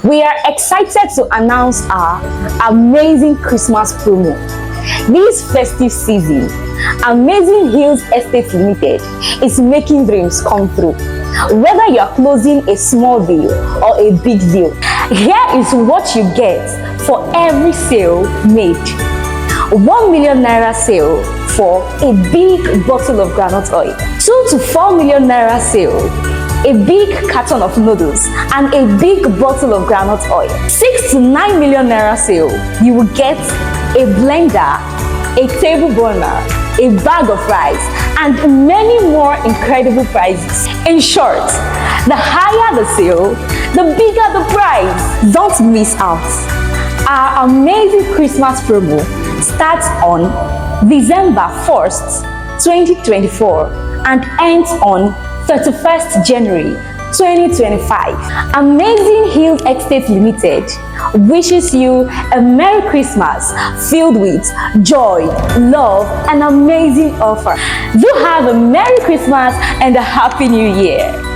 We are excited to announce our amazing Christmas promo. This festive season, Amazing Hills Estate Limited is making dreams come true. Whether you are closing a small deal or a big deal, here is what you get for every sale made. 1 million naira sale for a big bottle of groundnut oil. 2 to 4 million naira sale, a big carton of noodles and a big bottle of groundnut oil. 6 to 9 million naira sale, you will get a blender, a table burner, a bag of rice, and many more incredible prizes. In short, the higher the sale, the bigger the prize. Don't miss out. Our amazing Christmas promo starts on December 1st, 2024 and ends on 31st January 2025. Amazing Hills Estate Limited wishes you a Merry Christmas filled with joy, love, and amazing offer. Do have a Merry Christmas and a Happy New Year.